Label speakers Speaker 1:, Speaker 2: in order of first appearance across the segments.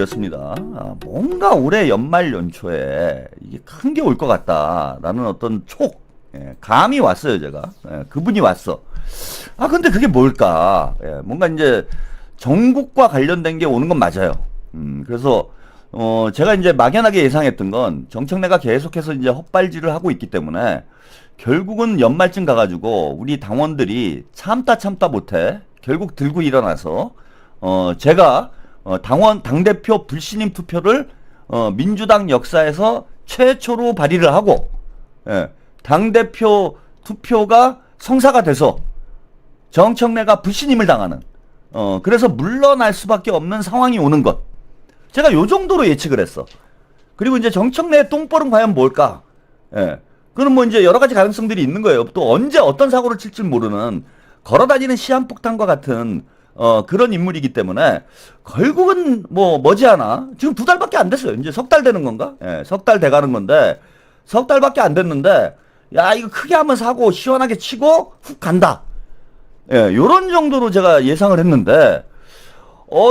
Speaker 1: 드렸습니다. 뭔가 올해 연말 연초에 이게 큰 게 올 것 같다라는 어떤 감이 왔어요, 제가. 그분이 왔어. 근데 그게 뭘까? 뭔가 이제 전국과 관련된 게 오는 건 맞아요. 그래서 제가 이제 막연하게 예상했던 건 정청래가 계속해서 이제 헛발질을 하고 있기 때문에 결국은 연말쯤 가가지고 우리 당원들이 참다 못해 결국 들고 일어나서 제가 당대표 불신임 투표를 민주당 역사에서 최초로 발의를 하고, 당대표 투표가 성사가 돼서 정청래가 불신임을 당하는, 그래서 물러날 수밖에 없는 상황이 오는 것. 제가 요 정도로 예측을 했어. 그리고 이제 정청래의 똥볼은 과연 뭘까? 그는 뭐 이제 여러 가지 가능성들이 있는 거예요. 또 언제 어떤 사고를 칠지 모르는 걸어다니는 시한폭탄과 같은 그런 인물이기 때문에 결국은 뭐 머지않아 지금 2달밖에 안 됐어요. 이제 석 달 되는 건가? 석 달 돼가는 건데 석 달밖에 안 됐는데 야 이거 크게 한번 사고 시원하게 치고 훅 간다. 요런 정도로 제가 예상을 했는데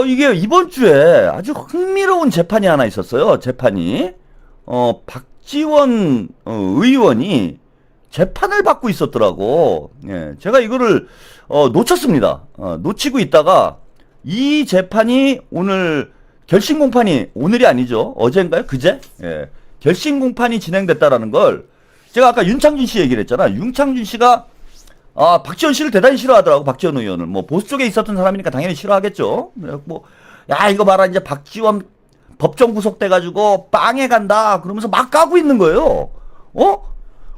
Speaker 1: 이게 이번 주에 아주 흥미로운 재판이 하나 있었어요. 재판이 박지원 의원이 재판을 받고 있었더라고. 제가 이거를 놓쳤습니다. 놓치고 있다가 이 재판이 오늘 결심 공판이 오늘이 아니죠. 어제인가요? 그제? 결심 공판이 진행됐다라는 걸 제가 아까 윤창준 씨 얘기를 했잖아. 윤창준 씨가 박지원 씨를 대단히 싫어하더라고. 박지원 의원을. 뭐 보수 쪽에 있었던 사람이니까 당연히 싫어하겠죠. 뭐 야 이거 봐라 이제 박지원 법정 구속돼가지고 빵에 간다 그러면서 막 까고 있는 거예요.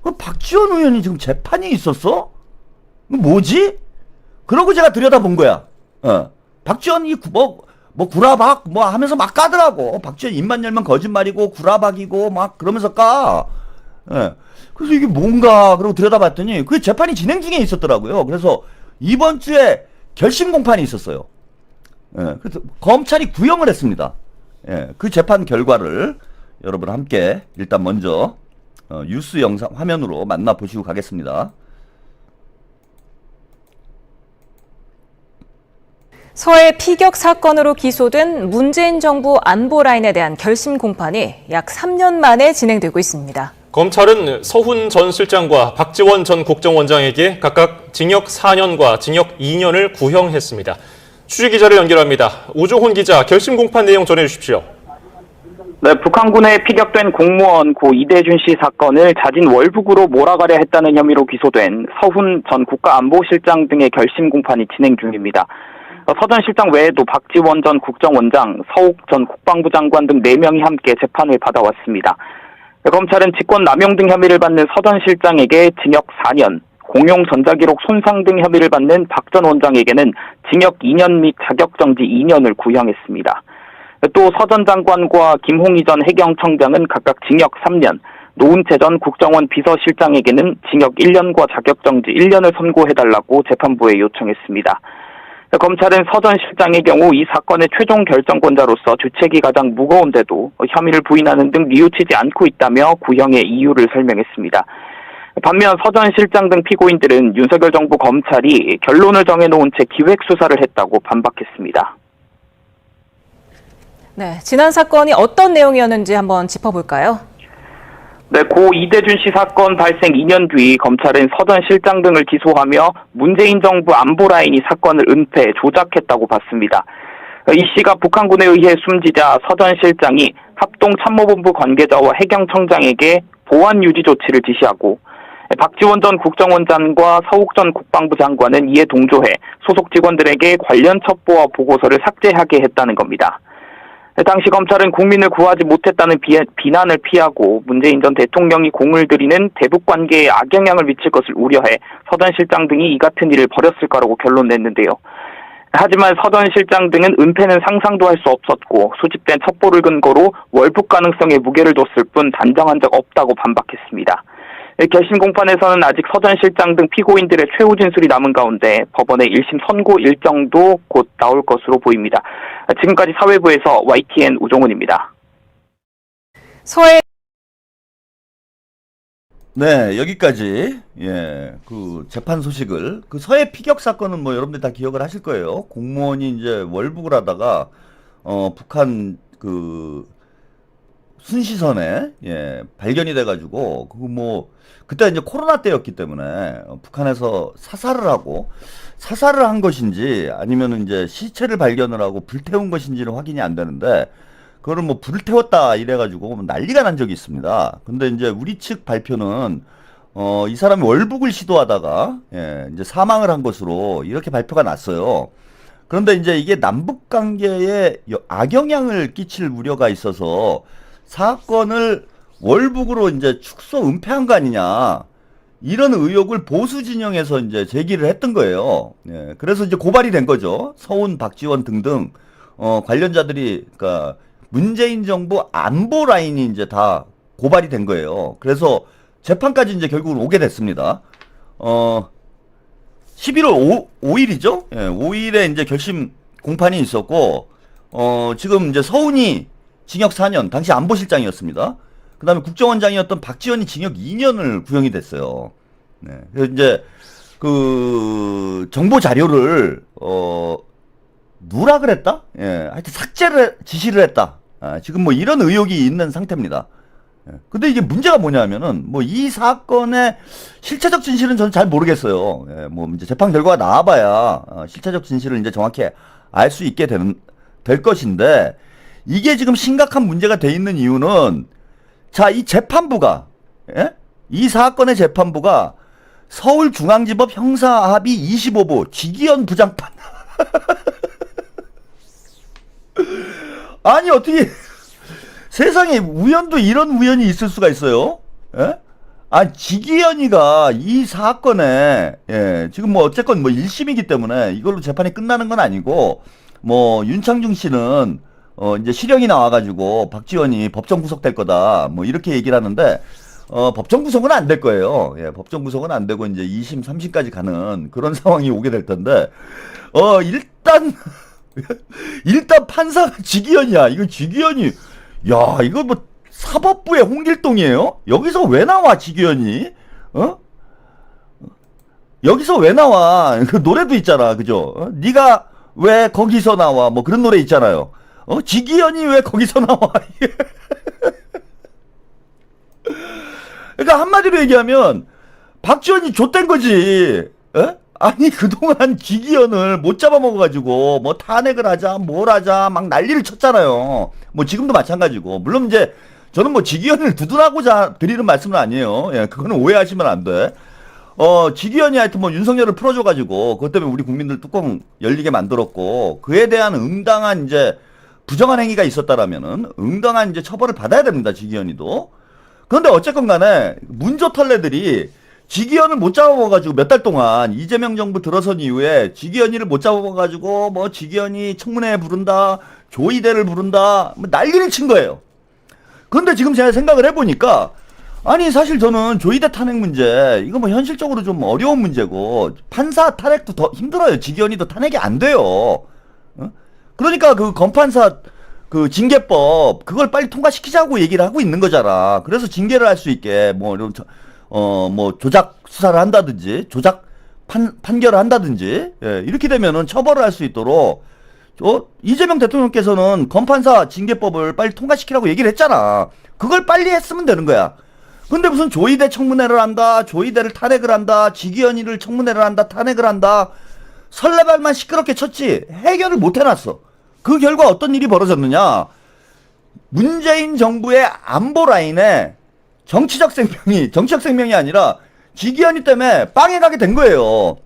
Speaker 1: 그 박지원 의원이 지금 재판이 있었어? 뭐지? 그러고 제가 들여다본 거야. 박지원이 구라박 뭐 하면서 막 까더라고. 박지원 입만 열면 거짓말이고 구라박이고 막 그러면서 까. 그래서 이게 뭔가 그러고 들여다봤더니 그 재판이 진행 중에 있었더라고요. 그래서 이번 주에 결심 공판이 있었어요. 그래서 검찰이 구형을 했습니다. 그 재판 결과를 여러분 함께 일단 먼저 뉴스 영상 화면으로 만나보시고 가겠습니다.
Speaker 2: 서해 피격 사건으로 기소된 문재인 정부 안보라인에 대한 결심 공판이 약 3년 만에 진행되고 있습니다.
Speaker 3: 검찰은 서훈 전 실장과 박지원 전 국정원장에게 각각 징역 4년과 징역 2년을 구형했습니다. 취재기자를 연결합니다. 오종훈 기자, 결심 공판 내용 전해주십시오.
Speaker 4: 네, 북한군에 피격된 공무원 고 이대준 씨 사건을 자진 월북으로 몰아가려 했다는 혐의로 기소된 서훈 전 국가안보실장 등의 결심 공판이 진행 중입니다. 서 전 실장 외에도 박지원 전 국정원장, 서욱 전 국방부 장관 등 4명이 함께 재판을 받아왔습니다. 검찰은 직권 남용 등 혐의를 받는 서 전 실장에게 징역 4년, 공용 전자기록 손상 등 혐의를 받는 박 전 원장에게는 징역 2년 및 자격정지 2년을 구형했습니다. 또 서 전 장관과 김홍희 전 해경청장은 각각 징역 3년, 노은채 전 국정원 비서실장에게는 징역 1년과 자격정지 1년을 선고해달라고 재판부에 요청했습니다. 검찰은 서 전 실장의 경우 이 사건의 최종 결정권자로서 주책이 가장 무거운데도 혐의를 부인하는 등 뉘우치지 않고 있다며 구형의 이유를 설명했습니다. 반면 서 전 실장 등 피고인들은 윤석열 정부 검찰이 결론을 정해놓은 채 기획수사를 했다고 반박했습니다.
Speaker 2: 네, 지난 사건이 어떤 내용이었는지 한번 짚어볼까요?
Speaker 4: 네, 고 이대준 씨 사건 발생 2년 뒤 검찰은 서 전 실장 등을 기소하며 문재인 정부 안보라인이 사건을 은폐, 조작했다고 봤습니다. 이 씨가 북한군에 의해 숨지자 서 전 실장이 합동참모본부 관계자와 해경청장에게 보안 유지 조치를 지시하고 박지원 전 국정원장과 서욱 전 국방부 장관은 이에 동조해 소속 직원들에게 관련 첩보와 보고서를 삭제하게 했다는 겁니다. 당시 검찰은 국민을 구하지 못했다는 비난을 피하고 문재인 전 대통령이 공을 들이는 대북 관계에 악영향을 미칠 것을 우려해 서 전 실장 등이 이 같은 일을 벌였을 거라고 결론 냈는데요. 하지만 서 전 실장 등은 은폐는 상상도 할 수 없었고 수집된 첩보를 근거로 월북 가능성에 무게를 뒀을 뿐 단정한 적 없다고 반박했습니다. 결심 공판에서는 아직 서 전 실장 등 피고인들의 최후 진술이 남은 가운데 법원의 1심 선고 일정도 곧 나올 것으로 보입니다. 지금까지 사회부에서 YTN 오종훈입니다.
Speaker 1: 네, 여기까지 그 재판 소식을 그 서해 피격 사건은 뭐 여러분들 다 기억을 하실 거예요. 공무원이 이제 월북을 하다가 북한 그 순시선에 발견이 돼가지고 그때 이제 코로나 때였기 때문에 북한에서 사살을 한 것인지 아니면 이제 시체를 발견을 하고 불태운 것인지는 확인이 안 되는데 그거를 뭐 불태웠다 이래가지고 난리가 난 적이 있습니다. 근데 이제 우리 측 발표는 이 사람이 월북을 시도하다가 이제 사망을 한 것으로 이렇게 발표가 났어요. 그런데 이제 이게 남북 관계에 악영향을 끼칠 우려가 있어서 사건을 월북으로 이제 축소 은폐한 거 아니냐 이런 의혹을 보수 진영에서 이제 제기를 했던 거예요. 그래서 이제 고발이 된 거죠. 서훈, 박지원 등등 관련자들이 그러니까 문재인 정부 안보 라인이 이제 다 고발이 된 거예요. 그래서 재판까지 이제 결국은 오게 됐습니다. 11월 5일이죠? 5일에 이제 결심 공판이 있었고, 지금 이제 서훈이 징역 4년, 당시 안보실장이었습니다. 그 다음에 국정원장이었던 박지원이 징역 2년을 구형이 됐어요. 그래서 이제, 정보 자료를, 누락을 했다? 하여튼 삭제를 지시를 했다. 지금 뭐 이런 의혹이 있는 상태입니다. 근데 이게 문제가 뭐냐면은 뭐 이 사건의 실체적 진실은 저는 잘 모르겠어요. 뭐 이제 재판 결과가 나와봐야 실체적 진실을 이제 정확히 알 수 있게 될 것인데 이게 지금 심각한 문제가 돼 있는 이유는 자, 이 재판부가 이 사건의 재판부가 서울중앙지법 형사합의 25부 지기현 부장판 아니 어떻게 세상에 우연도 이런 우연이 있을 수가 있어요? 지기현이가 이 사건에 지금 뭐 어쨌건 뭐 1심이기 때문에 이걸로 재판이 끝나는 건 아니고 뭐 윤창중 씨는 이제 실형이 나와가지고 박지원이 법정 구속될 거다 뭐 이렇게 얘기를 하는데 법정 구속은 안 될 거예요. 법정 구속은 안 되고 이제 2심, 3심까지 가는 그런 상황이 오게 될 텐데 일단 판사가 지기현이야. 이거 지기현이 야, 이거 뭐 사법부의 홍길동이에요? 여기서 왜 나와 지기현이? 여기서 왜 나와? 그 노래도 있잖아, 그죠? 네가 왜 거기서 나와? 뭐 그런 노래 있잖아요. 지기현이 왜 거기서 나와? 그러니까 한마디로 얘기하면 박지원이 좆된 거지. 아니 그동안 지기현을 못 잡아먹어가지고 뭐 탄핵을 하자 뭘 하자 막 난리를 쳤잖아요. 뭐 지금도 마찬가지고 물론 이제 저는 뭐 지기현을 두둔하고자 드리는 말씀은 아니에요. 그거는 오해하시면 안 돼. 지기현이 하여튼 뭐 윤석열을 풀어줘가지고 그것 때문에 우리 국민들 뚜껑 열리게 만들었고 그에 대한 응당한 이제 부정한 행위가 있었다라면은 응당한 이제 처벌을 받아야 됩니다. 지기현이도. 그런데 어쨌건 간에 문조털레들이 지기현을 못 잡아먹어가지고 몇 달 동안 이재명 정부 들어선 이후에 지기현이를 못 잡아먹어가지고 뭐 지기현이 청문회 부른다 조이대를 부른다 뭐 난리를 친 거예요. 그런데 지금 제가 생각을 해보니까 아니 사실 저는 조이대 탄핵 문제 이거 뭐 현실적으로 좀 어려운 문제고 판사 탄핵도 더 힘들어요. 지기현이도 탄핵이 안 돼요. 그러니까 그 검판사 그 징계법 그걸 빨리 통과시키자고 얘기를 하고 있는 거잖아. 그래서 징계를 할 수 있게 뭐 이런 뭐 조작 수사를 한다든지 조작 판결을 한다든지 이렇게 되면은 처벌을 할 수 있도록 이재명 대통령께서는 검판사 징계법을 빨리 통과시키라고 얘기를 했잖아. 그걸 빨리 했으면 되는 거야. 근데 무슨 조이대 청문회를 한다 조이대를 탄핵을 한다 지기현이를 청문회를 한다 탄핵을 한다 설레발만 시끄럽게 쳤지 해결을 못 해놨어. 그 결과 어떤 일이 벌어졌느냐. 문재인 정부의 안보 라인에 정치적 생명이 아니라 지기현이 때문에 빵에 가게 된 거예요.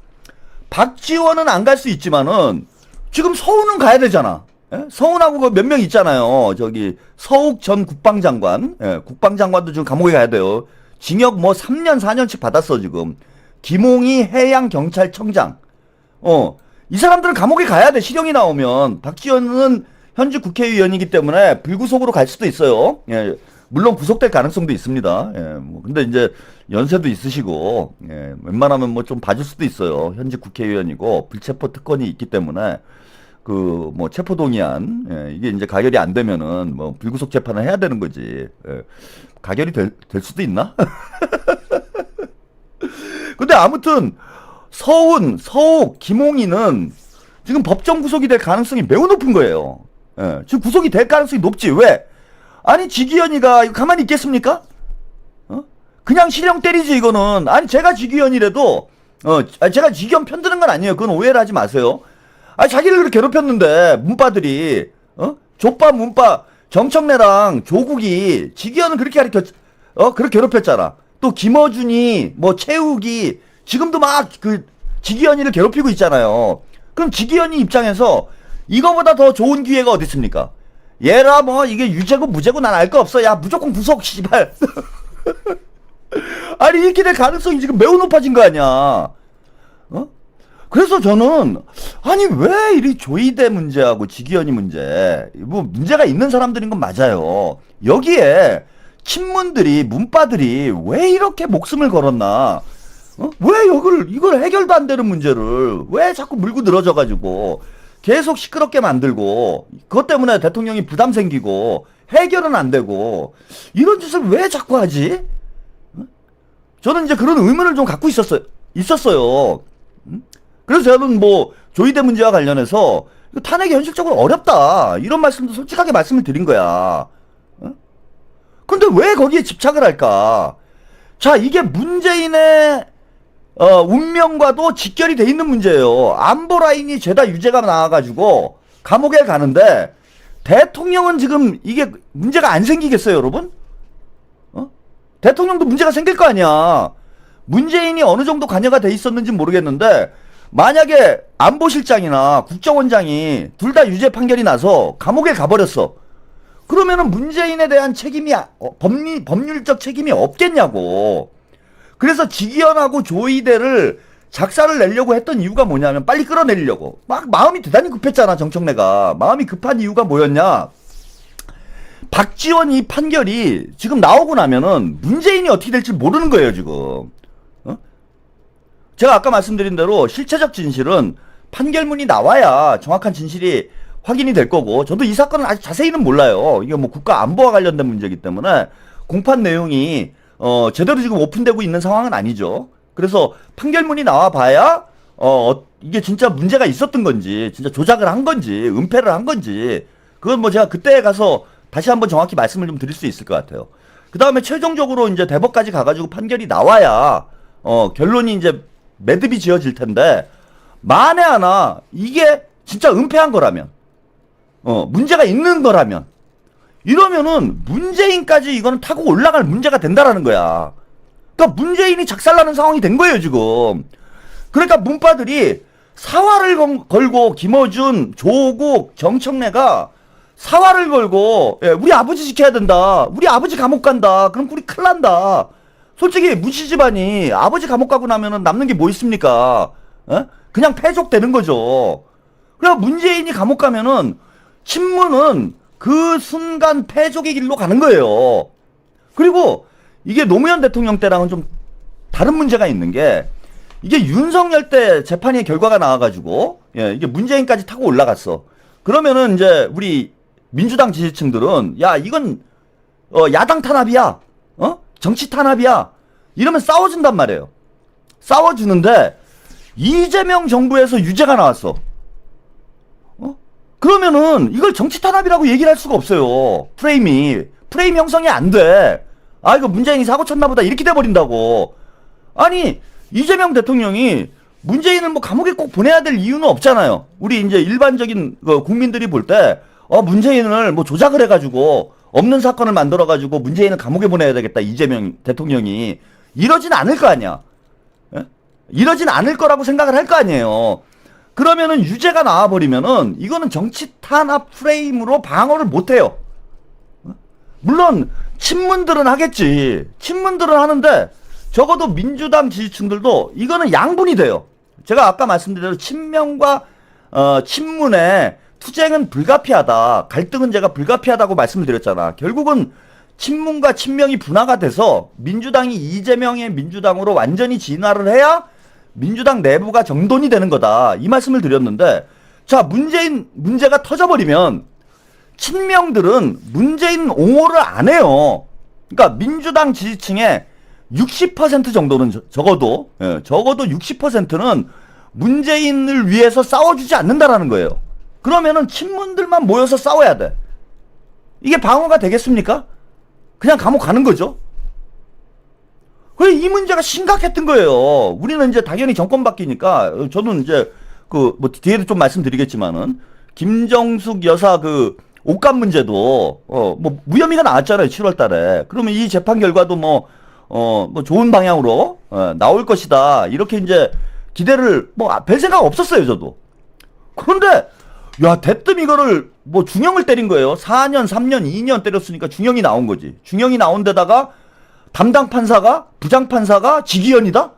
Speaker 1: 박지원은 안 갈 수 있지만은 지금 서훈은 가야 되잖아. 서훈하고 그 몇 명 있잖아요. 저기 서욱 전 국방장관, 국방장관도 지금 감옥에 가야 돼요. 징역 뭐 3년 4년씩 받았어 지금. 김홍희 해양경찰청장. 이 사람들은 감옥에 가야 돼. 실형이 나오면. 박지원은 현직 국회의원이기 때문에 불구속으로 갈 수도 있어요. 물론 구속될 가능성도 있습니다. 뭐 근데 이제 연세도 있으시고 웬만하면 뭐 좀 봐줄 수도 있어요. 현직 국회의원이고 불체포 특권이 있기 때문에 그 뭐 체포동의안 이게 이제 가결이 안 되면은 뭐 불구속 재판을 해야 되는 거지. 가결이 될 수도 있나? 근데 아무튼 서훈, 서욱, 김홍희는 지금 법정 구속이 될 가능성이 매우 높은 거예요. 예, 지금 구속이 될 가능성이 높지. 왜? 아니 지기현이가 이거 가만히 있겠습니까? 그냥 실형 때리지 이거는. 아니 제가 지기현이라도 제가 지기현 편드는 건 아니에요. 그건 오해를 하지 마세요. 아니 자기를 그렇게 괴롭혔는데 문빠들이 족밥 문빠 정청래랑 조국이 지기현은 그렇게 그렇게 괴롭혔잖아. 또 김어준이 뭐 최욱이 지금도 막 그 지기현이를 괴롭히고 있잖아요. 그럼 지기현이 입장에서 이거보다 더 좋은 기회가 어디 있습니까? 얘라 뭐 이게 유죄고 무죄고 난 알 거 없어. 야 무조건 구속 씨발. 아니 이렇게 될 가능성이 지금 매우 높아진 거 아니야. 그래서 저는 아니 왜 이 조이대 문제하고 지기현이 문제 뭐 문제가 있는 사람들인 건 맞아요. 여기에 친문들이 문빠들이 왜 이렇게 목숨을 걸었나? 왜 이걸 해결도 안 되는 문제를 왜 자꾸 물고 늘어져 가지고 계속 시끄럽게 만들고 그것 때문에 대통령이 부담 생기고 해결은 안 되고 이런 짓을 왜 자꾸 하지? 저는 이제 그런 의문을 좀 갖고 있었어요. 그래서 저는 뭐 조이대 문제와 관련해서 탄핵이 현실적으로 어렵다 이런 말씀도 솔직하게 말씀을 드린 거야. 근데 왜 거기에 집착을 할까? 자, 이게 문재인의 운명과도 직결이 돼 있는 문제예요. 안보 라인이 죄다 유죄가 나와가지고 감옥에 가는데 대통령은 지금 이게 문제가 안 생기겠어요, 여러분? 대통령도 문제가 생길 거 아니야. 문재인이 어느 정도 관여가 돼 있었는지 모르겠는데 만약에 안보실장이나 국정원장이 둘 다 유죄 판결이 나서 감옥에 가버렸어. 그러면은 문재인에 대한 책임이 법률적 책임이 없겠냐고. 그래서 지기현하고 조이대를 작사를 내려고 했던 이유가 뭐냐면 빨리 끌어내리려고. 막 마음이 대단히 급했잖아, 정청래가. 마음이 급한 이유가 뭐였냐? 박지원 이 판결이 지금 나오고 나면은 문재인이 어떻게 될지 모르는 거예요, 지금. 제가 아까 말씀드린 대로 실체적 진실은 판결문이 나와야 정확한 진실이 확인이 될 거고, 저도 이 사건은 아직 자세히는 몰라요. 이게 뭐 국가 안보와 관련된 문제이기 때문에 공판 내용이 제대로 지금 오픈되고 있는 상황은 아니죠. 그래서 판결문이 나와 봐야 이게 진짜 문제가 있었던 건지, 진짜 조작을 한 건지, 은폐를 한 건지, 그건 뭐 제가 그때 가서 다시 한번 정확히 말씀을 좀 드릴 수 있을 것 같아요. 그 다음에 최종적으로 이제 대법까지 가가지고 판결이 나와야 결론이 이제 매듭이 지어질 텐데, 만에 하나 이게 진짜 은폐한 거라면, 문제가 있는 거라면, 이러면은 문재인까지 이거는 타고 올라갈 문제가 된다라는 거야. 그러니까 문재인이 작살나는 상황이 된 거예요, 지금. 그러니까 문파들이 사활을 걸고 김어준, 조국, 정청래가 사활을 걸고, 예, 우리 아버지 지켜야 된다. 우리 아버지 감옥 간다. 그럼 우리 큰일 난다. 솔직히 문씨 집안이 아버지 감옥 가고 나면은 남는 게 뭐 있습니까? 예? 그냥 패족되는 거죠. 그래 문재인이 감옥 가면은 친문은 그 순간 패족의 길로 가는 거예요. 그리고 이게 노무현 대통령 때랑은 좀 다른 문제가 있는 게, 이게 윤석열 때 재판의 결과가 나와가지고, 예, 이게 문재인까지 타고 올라갔어. 그러면은 이제 우리 민주당 지지층들은 야 이건 야당 탄압이야, 정치 탄압이야, 이러면 싸워준단 말이에요. 싸워주는데 이재명 정부에서 유죄가 나왔어. 그러면은 이걸 정치 탄압이라고 얘기를 할 수가 없어요. 프레임 형성이 안 돼. 아 이거 문재인이 사고 쳤나 보다 이렇게 돼버린다고. 아니 이재명 대통령이 문재인을 뭐 감옥에 꼭 보내야 될 이유는 없잖아요. 우리 이제 일반적인 국민들이 볼 때 문재인을 뭐 조작을 해가지고 없는 사건을 만들어가지고 문재인을 감옥에 보내야 되겠다, 이재명 대통령이. 이러진 않을 거 아니야. 예? 이러진 않을 거라고 생각을 할 거 아니에요. 그러면은 유죄가 나와버리면은 이거는 정치 탄압 프레임으로 방어를 못해요. 물론 친문들은 하겠지. 친문들은 하는데 적어도 민주당 지지층들도 이거는 양분이 돼요. 제가 아까 말씀드린 대로 친명과 친문의 투쟁은 불가피하다. 갈등은 제가 불가피하다고 말씀을 드렸잖아. 결국은 친문과 친명이 분화가 돼서 민주당이 이재명의 민주당으로 완전히 진화를 해야 민주당 내부가 정돈이 되는 거다, 이 말씀을 드렸는데, 자 문재인 문제가 터져버리면 친명들은 문재인 옹호를 안 해요. 그러니까 민주당 지지층의 60% 정도는 적어도 60%는 문재인을 위해서 싸워주지 않는다라는 거예요. 그러면은 친문들만 모여서 싸워야 돼. 이게 방어가 되겠습니까? 그냥 감옥 가는 거죠. 그래, 이 문제가 심각했던 거예요. 우리는 이제 당연히 정권 바뀌니까, 저는 이제, 뭐, 뒤에도 좀 말씀드리겠지만은, 김정숙 여사 옷값 문제도, 뭐, 무혐의가 나왔잖아요, 7월 달에. 그러면 이 재판 결과도 뭐 좋은 방향으로, 나올 것이다. 이렇게 이제, 기대를, 별 생각 없었어요, 저도. 그런데, 야, 대뜸 이거를, 중형을 때린 거예요. 4년, 3년, 2년 때렸으니까 중형이 나온 거지. 중형이 나온 데다가, 담당 판사가, 부장 판사가 직위원이다?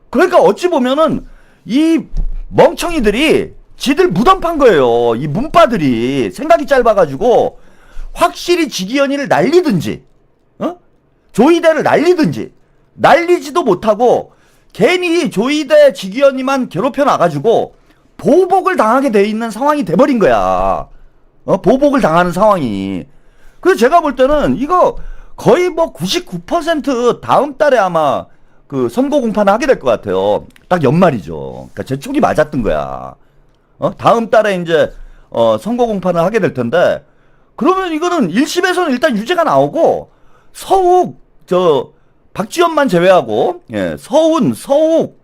Speaker 1: 그러니까 어찌 보면은, 이 멍청이들이, 지들 무덤판 거예요. 이 문파들이 생각이 짧아가지고 확실히 직위원이를 날리든지 조이대를 날리든지 날리지도 못하고 괜히 조이대 직위원이만 괴롭혀 나가지고 보복을 당하게 돼 있는 상황이 돼버린 거야. 보복을 당하는 상황이. 그래서 제가 볼 때는 이거 거의 99% 다음 달에 아마 선고 공판을 하게 될 것 같아요. 딱 연말이죠. 그러니까 제 촉이 맞았던 거야. 다음 달에 이제, 선거 공판을 하게 될 텐데, 그러면 이거는 1심에서는 일단 유죄가 나오고, 서욱, 박지원만 제외하고, 예, 서욱,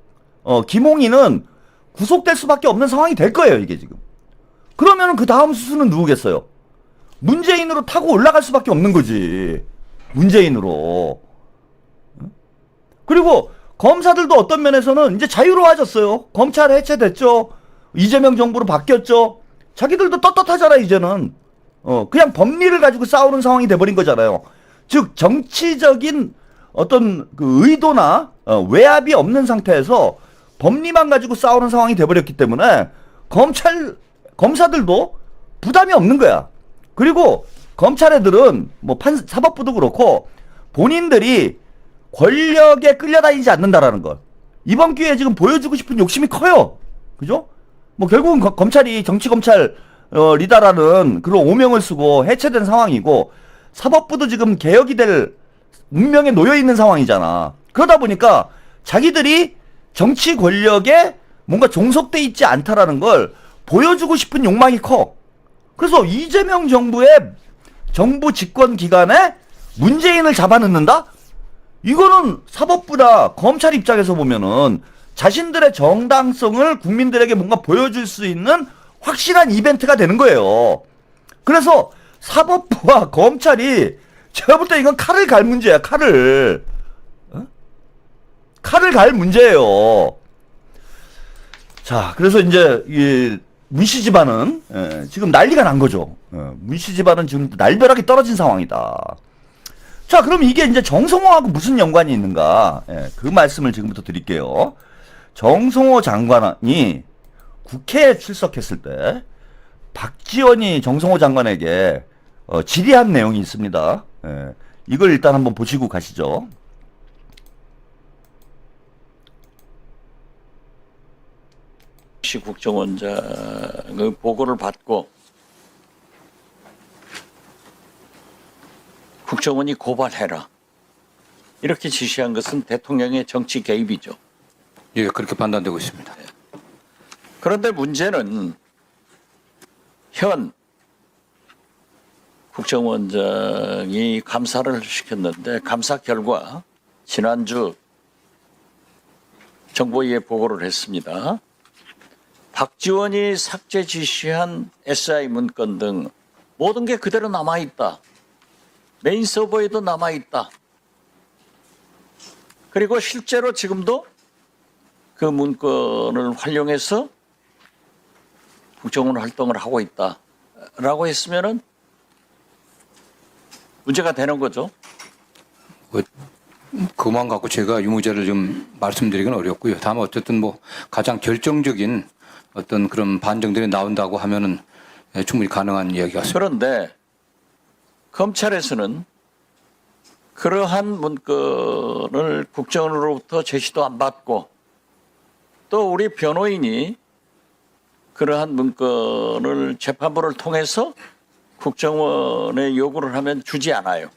Speaker 1: 김홍희는 구속될 수밖에 없는 상황이 될 거예요, 이게 지금. 그러면은 그 다음 수순은 누구겠어요? 문재인으로 타고 올라갈 수밖에 없는 거지. 문재인으로. 그리고 검사들도 어떤 면에서는 이제 자유로워졌어요. 검찰 해체됐죠. 이재명 정부로 바뀌었죠. 자기들도 떳떳하잖아 이제는. 그냥 법리를 가지고 싸우는 상황이 돼버린 거잖아요. 즉 정치적인 어떤 의도나 외압이 없는 상태에서 법리만 가지고 싸우는 상황이 돼버렸기 때문에 검사들도 부담이 없는 거야. 그리고 검찰 애들은 사법부도 그렇고 본인들이 권력에 끌려다니지 않는다라는 걸 이번 기회에 지금 보여주고 싶은 욕심이 커요. 그죠? 결국은 검찰이 정치검찰이다라는 그런 오명을 쓰고 해체된 상황이고 사법부도 지금 개혁이 될 운명에 놓여있는 상황이잖아. 그러다 보니까 자기들이 정치 권력에 뭔가 종속돼 있지 않다라는 걸 보여주고 싶은 욕망이 커. 그래서 이재명 정부의 정부 집권 기간에 문재인을 잡아넣는다? 이거는 사법부나 검찰 입장에서 보면은 자신들의 정당성을 국민들에게 뭔가 보여줄 수 있는 확실한 이벤트가 되는 거예요. 그래서 사법부와 검찰이 제가 볼 때 이건 칼을 갈 문제야. 칼을 갈 문제예요. 자, 그래서 이제 이 문씨 집안은 지금 난리가 난 거죠. 문씨 집안은 지금 날벼락이 떨어진 상황이다. 자, 그럼 이게 이제 정성호하고 무슨 연관이 있는가? 그 말씀을 지금부터 드릴게요. 정성호 장관이 국회에 출석했을 때 박지원이 정성호 장관에게 질의한 내용이 있습니다. 이걸 일단 한번 보시고 가시죠.
Speaker 5: 국정원장의 보고를 받고 국정원이 고발해라 이렇게 지시한 것은 대통령의 정치 개입이죠.
Speaker 6: 예, 그렇게 판단되고 있습니다.
Speaker 5: 그런데 문제는 현 국정원장이 감사를 시켰는데 감사 결과 지난주 정보위에 보고를 했습니다. 박지원이 삭제 지시한 SI 문건 등 모든 게 그대로 남아있다. 메인 서버에도 남아있다. 그리고 실제로 지금도 그 문건을 활용해서 국정원 활동을 하고 있다라고 했으면은 문제가 되는 거죠.
Speaker 6: 그만 갖고 제가 유무죄를 좀 말씀드리기는 어렵고요. 다만 어쨌든 가장 결정적인 어떤 그런 반증들이 나온다고 하면은 충분히 가능한 이야기 같습니다.
Speaker 5: 그런데 검찰에서는 그러한 문건을 국정원으로부터 제시도 안 받고 또 우리 변호인이 그러한 문건을 재판부를 통해서 국정원에 요구를 하면 주지 않아요.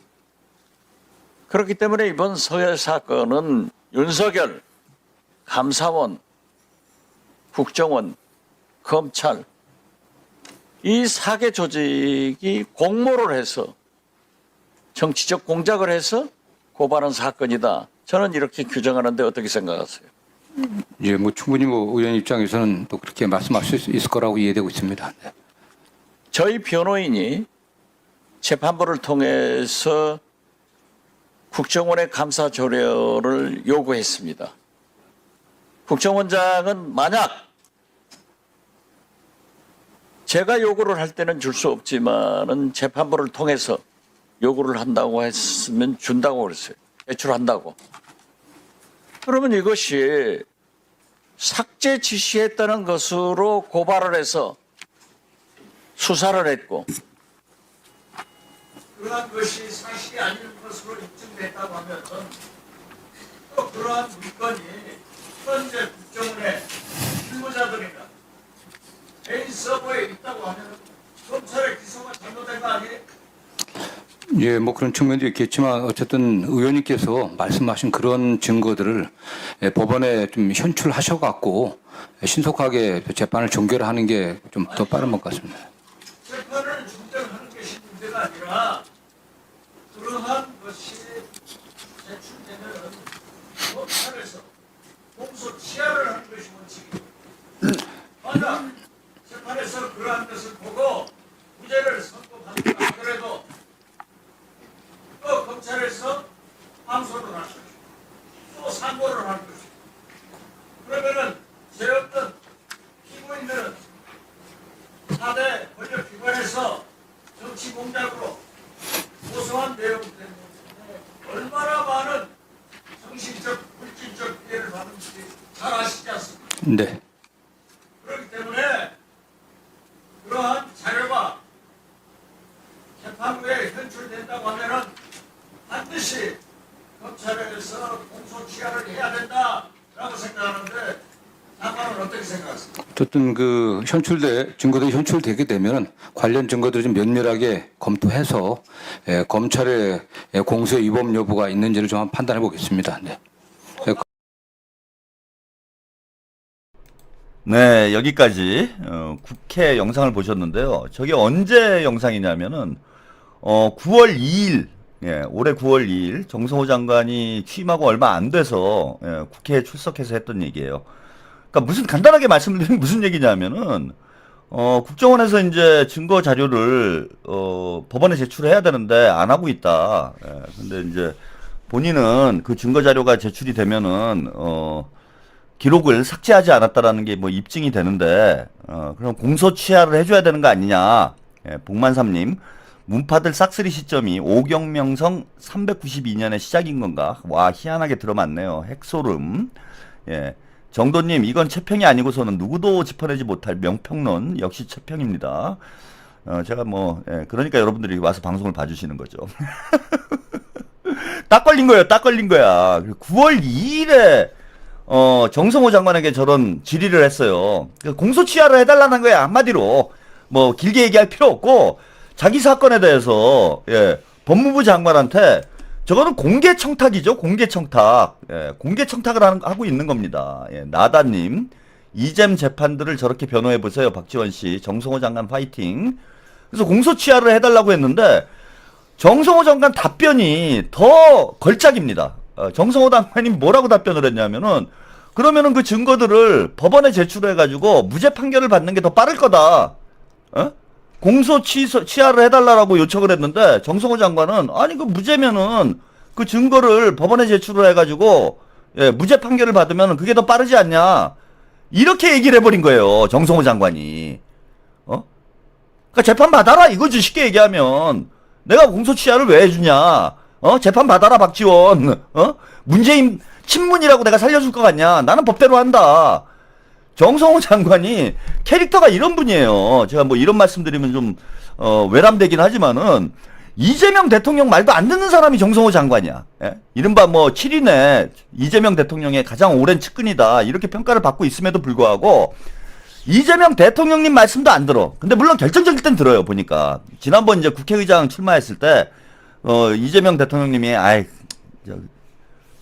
Speaker 5: 그렇기 때문에 이번 서해 사건은 윤석열, 감사원, 국정원, 검찰 이 사개 조직이 공모를 해서 정치적 공작을 해서 고발한 사건이다. 저는 이렇게 규정하는데 어떻게 생각하세요?
Speaker 6: 예, 뭐 충분히 뭐 의원 입장에서는 또 그렇게 말씀하실 수 있을 거라고 이해되고 있습니다. 네.
Speaker 5: 저희 변호인이 재판부를 통해서 국정원의 감사 조례를 요구했습니다. 국정원장은 만약 제가 요구를 할 때는 줄 수 없지만은 재판부를 통해서 요구를 한다고 했으면 준다고 그랬어요. 제출한다고. 그러면 이것이 삭제 지시했다는 것으로 고발을 해서 수사를 했고 그러한 것이 사실이 아닌 것으로 입증됐다고 하면 또 그러한 물건이 현재 국정원의 실무자들이나 개인 서버에 있다고 하면 검찰의 기소가 잘못된 거 아니에요?
Speaker 6: 예, 뭐 그런 측면도 있겠지만 어쨌든 의원님께서 말씀하신 그런 증거들을 법원에 좀 현출하셔갖고 신속하게 재판을 종결하는 게 좀 더 빠른 것 같습니다.
Speaker 5: 재판을 중단하는 것이 문제가 아니라 그러한 것이 제출되면 검찰에서 공소 취하를 하는 것이 원칙입니다. 만약 재판에서 그러한 것을 보고 무죄를 선고받는다 하더라도 또 검찰에서 항소를 할 것이고 또 상고를 할 것이고 그러면은 죄 없던 피고인들은 4대 권력 기관에서 정치 공작으로 고소한 내용 때문에 얼마나 많은 정신적, 물질적 피해를 받는지 잘 아시지 않습니까?
Speaker 6: 네.
Speaker 5: 그렇기 때문에 그러한 자료가 재판부에 현출된다고 하면은 반드시 검찰에서 공소 취하를 해야 된다라고 생각하는데 장관은 어떻게 생각하십니까?
Speaker 6: 어쨌든 그 증거들이 현출되게 되면 관련 증거들을 좀 면밀하게 검토해서 검찰의 공소의 위법 여부가 있는지를 좀 한번 판단해 보겠습니다. 네.
Speaker 1: 네, 여기까지 국회 영상을 보셨는데요. 저게 언제 영상이냐면은 9월 2일, 예, 올해 9월 2일 정성호 장관이 취임하고 얼마 안 돼서 국회에 출석해서 했던 얘기예요. 그러니까 무슨 간단하게 말씀드리면 무슨 얘기냐면은 국정원에서 이제 증거 자료를 법원에 제출해야 되는데 안 하고 있다. 예, 근데 이제 본인은 그 증거 자료가 제출이 되면은 기록을 삭제하지 않았다라는 게 뭐 입증이 되는데 그럼 공소 취하를 해줘야 되는 거 아니냐. 예, 복만삼님 문파들 싹쓸이 시점이 오경명성 392년의 시작인 건가? 와 희한하게 들어맞네요. 핵소름. 예, 정도님 이건 채평이 아니고서는 누구도 짚어내지 못할 명평론 역시 채평입니다. 제가 뭐 그러니까 여러분들이 와서 방송을 봐주시는 거죠. 딱 걸린 거예요. 딱 걸린 거야. 9월 2일에 정성호 장관에게 저런 질의를 했어요. 공소 취하를 해달라는 거야. 한마디로 뭐 길게 얘기할 필요 없고 자기 사건에 대해서 법무부 장관한테 저거는 공개 청탁이죠. 공개 청탁. 공개 청탁을 하고 있는 겁니다. 나다님 이잼 재판들을 저렇게 변호해 보세요. 박지원 씨, 정성호 장관 파이팅. 그래서 공소 취하를 해달라고 했는데 정성호 장관 답변이 더 걸작입니다. 정성호 장관이 뭐라고 답변을 했냐면은 그러면은 그 증거들을 법원에 제출해가지고 무죄 판결을 받는 게 더 빠를 거다. 공소 취하를 해달라고 요청을 했는데 정성호 장관은 아니 그 무죄면은 그 증거를 법원에 제출을 해가지고 무죄 판결을 받으면 그게 더 빠르지 않냐 이렇게 얘기를 해버린 거예요. 정성호 장관이. 그러니까 재판 받아라 이거지. 쉽게 얘기하면 내가 공소 취하를 왜 해주냐. 재판 받아라 박지원. 문재인 친문이라고 내가 살려줄 것 같냐. 나는 법대로 한다. 정성호 장관이 캐릭터가 이런 분이에요. 제가 뭐 이런 말씀 드리면 좀 외람되긴 하지만은 이재명 대통령 말도 안 듣는 사람이 정성호 장관이야. 예? 이른바 뭐 7인의 이재명 대통령의 가장 오랜 측근이다. 이렇게 평가를 받고 있음에도 불구하고 이재명 대통령님 말씀도 안 들어. 근데 물론 결정적일 땐 들어요. 보니까 지난번 이제 국회의장 출마했을 때 이재명 대통령님이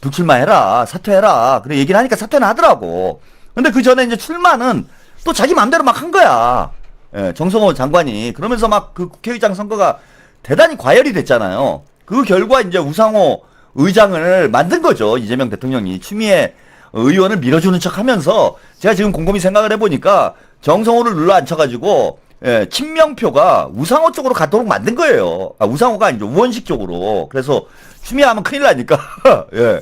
Speaker 1: 불출마해라, 사퇴해라. 그래 얘기를 하니까 사퇴는 하더라고. 근데 그 전에 이제 출마는 또 자기 마음대로 막 한 거야. 정성호 장관이. 그러면서 막 그 국회의장 선거가 대단히 과열이 됐잖아요. 그 결과 이제 우상호 의장을 만든 거죠. 이재명 대통령이 추미애 의원을 밀어주는 척 하면서 제가 지금 곰곰이 생각을 해보니까 정성호를 눌러 앉혀가지고 친명표가 우상호 쪽으로 가도록 만든 거예요. 우상호가 이제 우원식 쪽으로. 그래서 추미애 하면 큰일 나니까 예.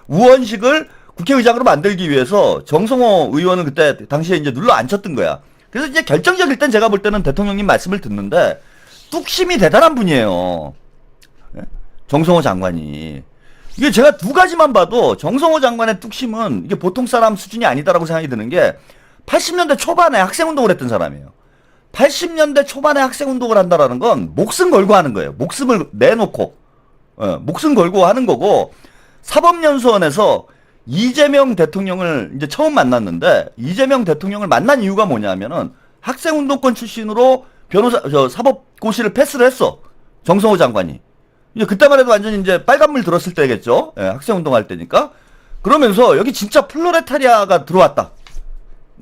Speaker 1: 우원식을 국회의장으로 만들기 위해서 정성호 의원은 그때 당시에 이제 눌러 앉혔던 거야. 그래서 이제 결정적일 땐 제가 볼 때는 대통령님 말씀을 듣는데 뚝심이 대단한 분이에요. 예? 정성호 장관이. 이게 제가 두 가지만 봐도 정성호 장관의 뚝심은 이게 보통 사람 수준이 아니다라고 생각이 드는 게 80년대 초반에 학생운동을 했던 사람이에요. 80년대 초반에 학생운동을 한다라는 건 목숨 걸고 하는 거예요. 목숨을 내놓고. 목숨 걸고 하는 거고, 사법연수원에서 이재명 대통령을 이제 처음 만났는데, 이재명 대통령을 만난 이유가 뭐냐면은 학생운동권 출신으로 사법고시를 패스를 했어. 정성호 장관이. 이제 그때만 해도 완전히 이제 빨간물 들었을 때겠죠. 예, 학생운동 할 때니까. 그러면서 여기 진짜 플로레타리아가 들어왔다.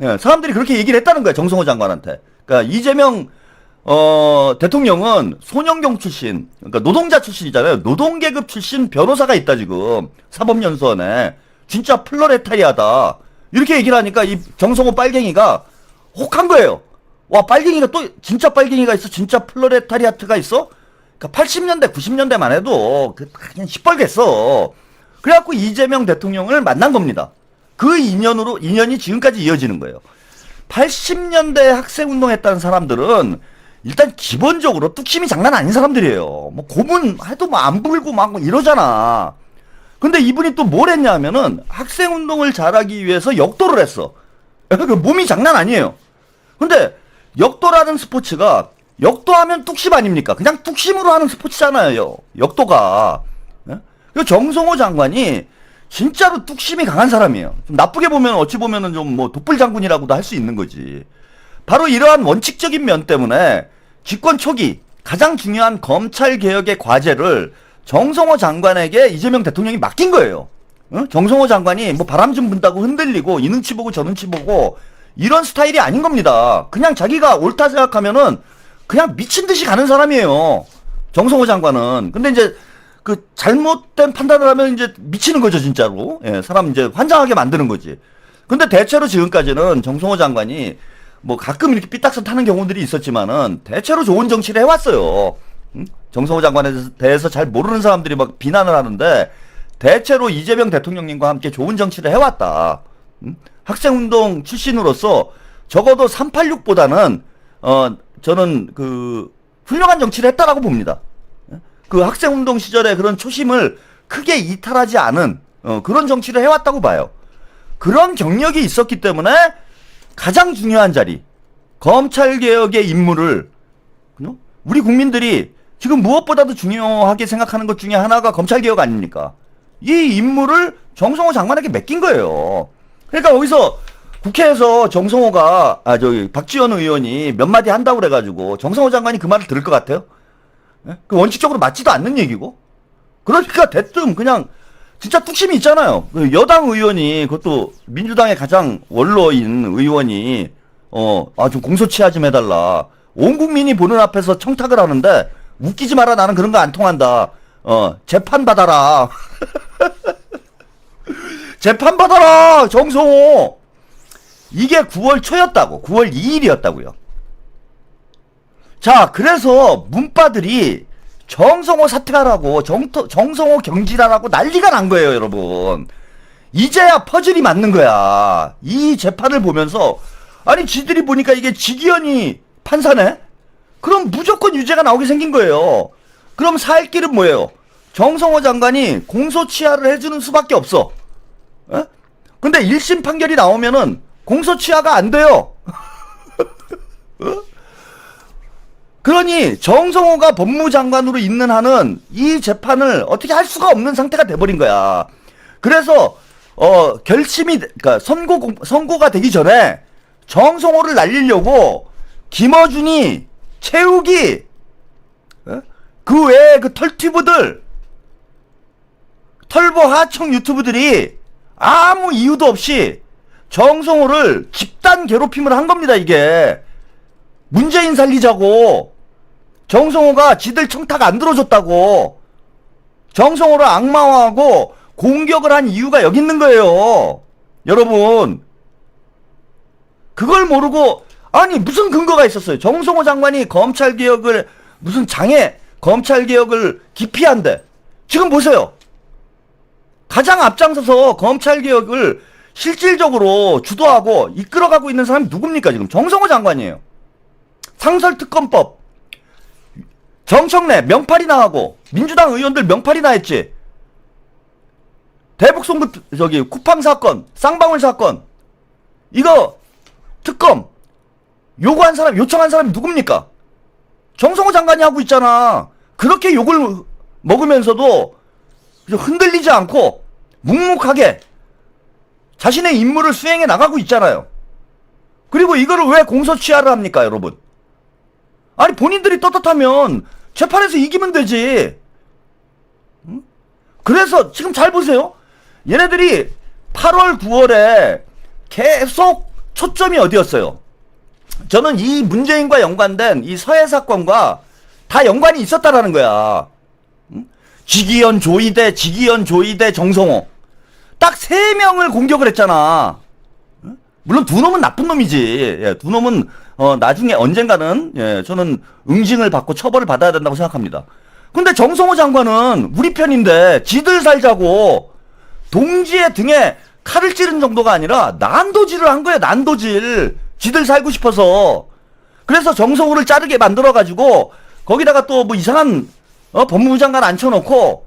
Speaker 1: 예, 사람들이 그렇게 얘기를 했다는 거야, 정성호 장관한테. 그러니까 이재명 대통령은 소년경 출신, 그러니까 노동자 출신이잖아요. 노동계급 출신 변호사가 있다, 지금. 사법연수원에. 진짜 플로레타리아다. 이렇게 얘기를 하니까 이 정성호 빨갱이가 혹한 거예요. 와, 빨갱이가 또, 진짜 빨갱이가 있어? 진짜 플로레타리아트가 있어? 그러니까 80년대, 90년대만 해도 그냥 시뻘겠어. 그래갖고 이재명 대통령을 만난 겁니다. 그 인연이 지금까지 이어지는 거예요. 80년대 학생운동했다는 사람들은 일단 기본적으로 뚝심이 장난 아닌 사람들이에요. 뭐 고문해도 뭐 안 불고 막 이러잖아. 근데 이분이 또 뭘 했냐 하면은 학생운동을 잘하기 위해서 역도를 했어. 그 몸이 장난 아니에요. 근데 역도라는 스포츠가, 역도하면 뚝심 아닙니까? 그냥 뚝심으로 하는 스포츠잖아요. 역도가. 정성호 장관이 진짜로 뚝심이 강한 사람이에요. 좀 나쁘게 보면 어찌 보면은 좀 뭐 독불 장군이라고도 할 수 있는 거지. 바로 이러한 원칙적인 면 때문에 집권 초기 가장 중요한 검찰 개혁의 과제를 정성호 장관에게 이재명 대통령이 맡긴 거예요. 정성호 장관이 뭐 바람 좀 분다고 흔들리고 이 눈치 보고 저 눈치 보고 이런 스타일이 아닌 겁니다. 그냥 자기가 옳다 생각하면은 그냥 미친 듯이 가는 사람이에요. 정성호 장관은. 근데 이제 그 잘못된 판단을 하면 이제 미치는 거죠, 진짜로. 예, 사람 이제 환장하게 만드는 거지. 근데 대체로 지금까지는 정성호 장관이 뭐 가끔 이렇게 삐딱선 타는 경우들이 있었지만은 대체로 좋은 정치를 해왔어요. 정성호 장관에 대해서 잘 모르는 사람들이 막 비난을 하는데 대체로 이재명 대통령님과 함께 좋은 정치를 해왔다. 학생운동 출신으로서 적어도 386보다는 저는 그 훌륭한 정치를 했다라고 봅니다. 그 학생운동 시절에 그런 초심을 크게 이탈하지 않은 그런 정치를 해왔다고 봐요. 그런 경력이 있었기 때문에 가장 중요한 자리, 검찰개혁의 임무를 우리 국민들이 지금 무엇보다도 중요하게 생각하는 것 중에 하나가 검찰개혁 아닙니까? 이 임무를 정성호 장관에게 맡긴 거예요. 그러니까 거기서 국회에서 정성호가 박지원 의원이 몇 마디 한다고 그래가지고 정성호 장관이 그 말을 들을 것 같아요? 그 원칙적으로 맞지도 않는 얘기고. 그러니까 대뜸 그냥 진짜 뚝심이 있잖아요. 그 여당 의원이, 그것도 민주당의 가장 원로인 의원이 좀 공소치하 좀 해달라. 온 국민이 보는 앞에서 청탁을 하는데 웃기지 마라, 나는 그런 거 안 통한다. 재판 받아라. 재판 받아라, 정성호. 이게 9월 초였다고. 9월 2일이었다고요. 자, 그래서 문바들이 정성호 사퇴하라고, 정성호 경질하라고 난리가 난 거예요, 여러분. 이제야 퍼즐이 맞는 거야. 이 재판을 보면서, 아니, 지들이 보니까 이게 지기현이 판사네? 그럼 무조건 유죄가 나오게 생긴 거예요. 그럼 살 길은 뭐예요? 정성호 장관이 공소치하를 해주는 수밖에 없어. 에? 근데 1심 판결이 나오면은 공소치하가 안 돼요. 그러니 정성호가 법무장관으로 있는 한은 이 재판을 어떻게 할 수가 없는 상태가 돼버린 거야. 그래서 그러니까 선고가 되기 전에 정성호를 날리려고 김어준이, 최욱이, 그 외에 그 털튜브들, 털보 하청 유튜브들이 아무 이유도 없이 정성호를 집단 괴롭힘을 한 겁니다, 이게. 문재인 살리자고. 정성호가 지들 청탁 안 들어줬다고. 정성호를 악마화하고 공격을 한 이유가 여기 있는 거예요. 여러분. 그걸 모르고, 아니, 무슨 근거가 있었어요? 정성호 장관이 검찰개혁을, 무슨 검찰개혁을 기피한대. 지금 보세요. 가장 앞장서서 검찰개혁을 실질적으로 주도하고 이끌어가고 있는 사람이 누굽니까, 지금? 정성호 장관이에요. 상설특검법. 정청래 명팔이 나가고, 민주당 의원들 명팔이 나했지. 대북 송금, 쿠팡 사건, 쌍방울 사건. 이거, 특검. 요청한 사람이 누굽니까? 정성호 장관이 하고 있잖아. 그렇게 욕을 먹으면서도 흔들리지 않고 묵묵하게 자신의 임무를 수행해 나가고 있잖아요. 그리고 이거를 왜 공소 취하를 합니까, 여러분? 아니, 본인들이 떳떳하면 재판에서 이기면 되지. 응? 그래서 지금 잘 보세요. 얘네들이 8월, 9월에 계속 초점이 어디였어요? 저는 이 문재인과 연관된 이 서해 사건과 다 연관이 있었다라는 거야. 응? 지기현, 조이대, 정성호. 딱 3명을 공격을 했잖아. 응? 물론 두 놈은 나쁜 놈이지. 예, 두 놈은 나중에 언젠가는, 예, 저는 응징을 받고 처벌을 받아야 된다고 생각합니다. 근데 정성호 장관은 우리 편인데 지들 살자고 동지의 등에 칼을 찌른 정도가 아니라 난도질을 한 거야. 난도질. 지들 살고 싶어서. 그래서 정성호를 자르게 만들어가지고 거기다가 또 뭐 이상한 법무부 장관 앉혀놓고,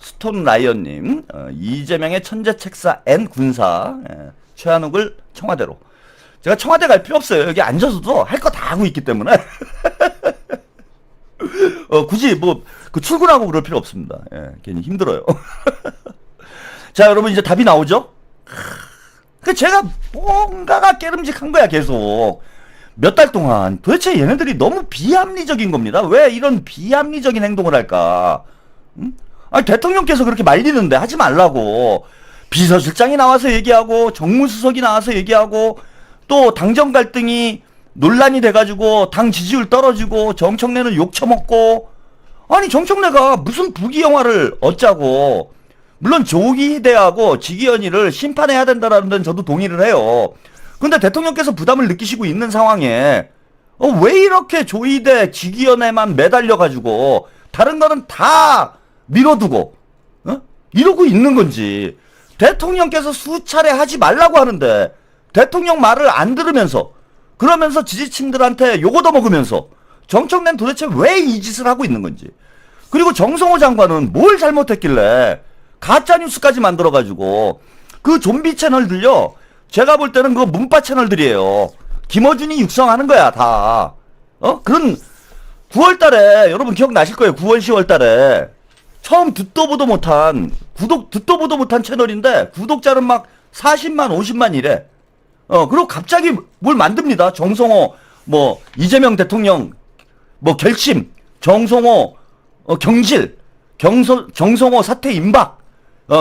Speaker 1: 스톤 라이언님, 이재명의 천재책사 N 군사, 최한욱을 청와대로. 제가 청와대 갈 필요 없어요. 여기 앉아서도 할 거 다 하고 있기 때문에. 굳이 출근하고 그럴 필요 없습니다. 예, 괜히 힘들어요. 자, 여러분, 이제 답이 나오죠? 제가 뭔가가 깨름직한 거야, 계속. 몇 달 동안. 도대체 얘네들이 너무 비합리적인 겁니다. 왜 이런 비합리적인 행동을 할까? 응? 아니, 대통령께서 그렇게 말리는데 하지 말라고. 비서실장이 나와서 얘기하고, 정무수석이 나와서 얘기하고, 또 당정 갈등이 논란이 돼가지고, 당 지지율 떨어지고, 정청래는 욕 처먹고. 아니, 정청래가 무슨 부귀영화를 얻자고. 물론 조기대하고 지기현이를 심판해야 된다라는 데는 저도 동의를 해요. 근데 대통령께서 부담을 느끼시고 있는 상황에 왜 이렇게 조이대 지기현에만 매달려가지고 다른 거는 다 밀어두고 이러고 있는 건지. 대통령께서 수차례 하지 말라고 하는데 대통령 말을 안 들으면서, 그러면서 지지층들한테 욕 얻어먹으면서 정청래는 도대체 왜 이 짓을 하고 있는 건지. 그리고 정성호 장관은 뭘 잘못했길래 가짜뉴스까지 만들어가지고, 그 좀비 채널들요, 제가 볼 때는 그 문파 채널들이에요. 김어준이 육성하는 거야, 다. 그런 9월 달에, 여러분 기억나실 거예요. 9월, 10월 달에. 처음 듣도 보도 못한 채널인데, 구독자는 막 40만, 50만 이래. 그리고 갑자기 뭘 만듭니다. 정성호, 이재명 대통령, 결심, 정성호, 경질, 정성호 사태 임박,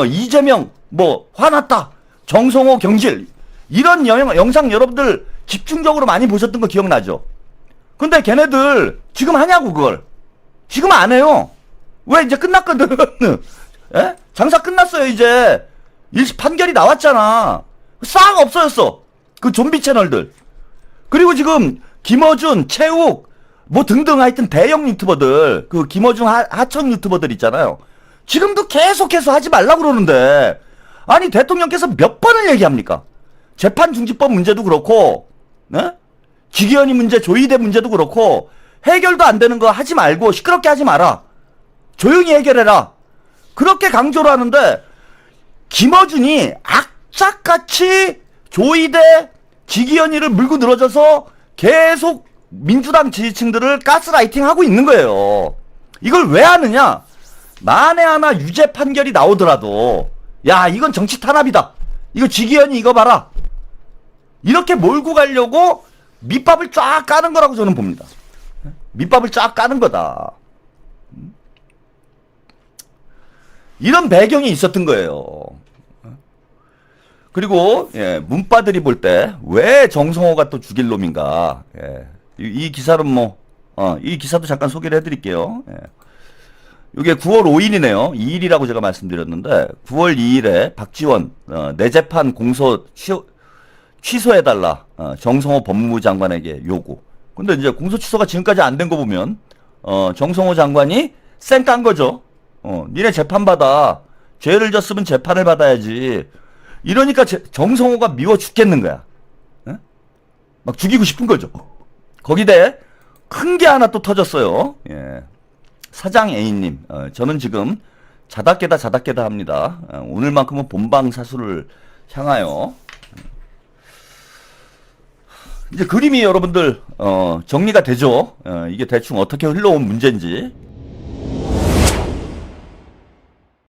Speaker 1: 이재명, 화났다, 정성호 경질, 이런 영상 여러분들 집중적으로 많이 보셨던 거 기억나죠? 근데 걔네들 지금 하냐고, 그걸. 지금 안 해요. 왜? 이제 끝났거든. 예? 장사 끝났어요, 이제. 판결이 나왔잖아. 싹 없어졌어. 그 좀비 채널들. 그리고 지금 김어준, 최욱, 등등 하여튼 대형 유튜버들, 그 김어준 하청 유튜버들 있잖아요. 지금도 계속해서 하지 말라고 그러는데, 아니, 대통령께서 몇 번을 얘기합니까? 재판중지법 문제도 그렇고, 네? 지기현이 문제, 조이대 문제도 그렇고, 해결도 안 되는 거 하지 말고 시끄럽게 하지 마라. 조용히 해결해라. 그렇게 강조를 하는데, 김어준이 악착같이 조이대, 지기현이를 물고 늘어져서 계속 민주당 지지층들을 가스라이팅 하고 있는 거예요. 이걸 왜 하느냐? 만에 하나 유죄 판결이 나오더라도, 야, 이건 정치 탄압이다. 이거 지기현이 이거 봐라. 이렇게 몰고 가려고 밑밥을 쫙 까는 거라고 저는 봅니다. 밑밥을 쫙 까는 거다. 이런 배경이 있었던 거예요. 그리고 예, 문바들이 볼 때 왜 정성호가 또 죽일 놈인가? 예, 이 기사는 이 기사도 잠깐 소개를 해드릴게요. 예. 이게 9월 5일이네요. 2일이라고 제가 말씀드렸는데 9월 2일에 박지원 내 재판 공소 취소해달라 정성호 법무부 장관에게 요구. 근데 이제 공소 취소가 지금까지 안 된 거 보면 정성호 장관이 쌩 깐 거죠. 니네 재판 받아. 죄를 졌으면 재판을 받아야지. 이러니까 정성호가 미워 죽겠는 거야. 예? 막 죽이고 싶은 거죠. 거기대 큰 게 하나 또 터졌어요. 예. 사장 A님, 저는 지금 자다 깨다 합니다. 오늘만큼은 본방사수를 향하여. 이제 그림이 여러분들, 정리가 되죠? 이게 대충 어떻게 흘러온 문제인지.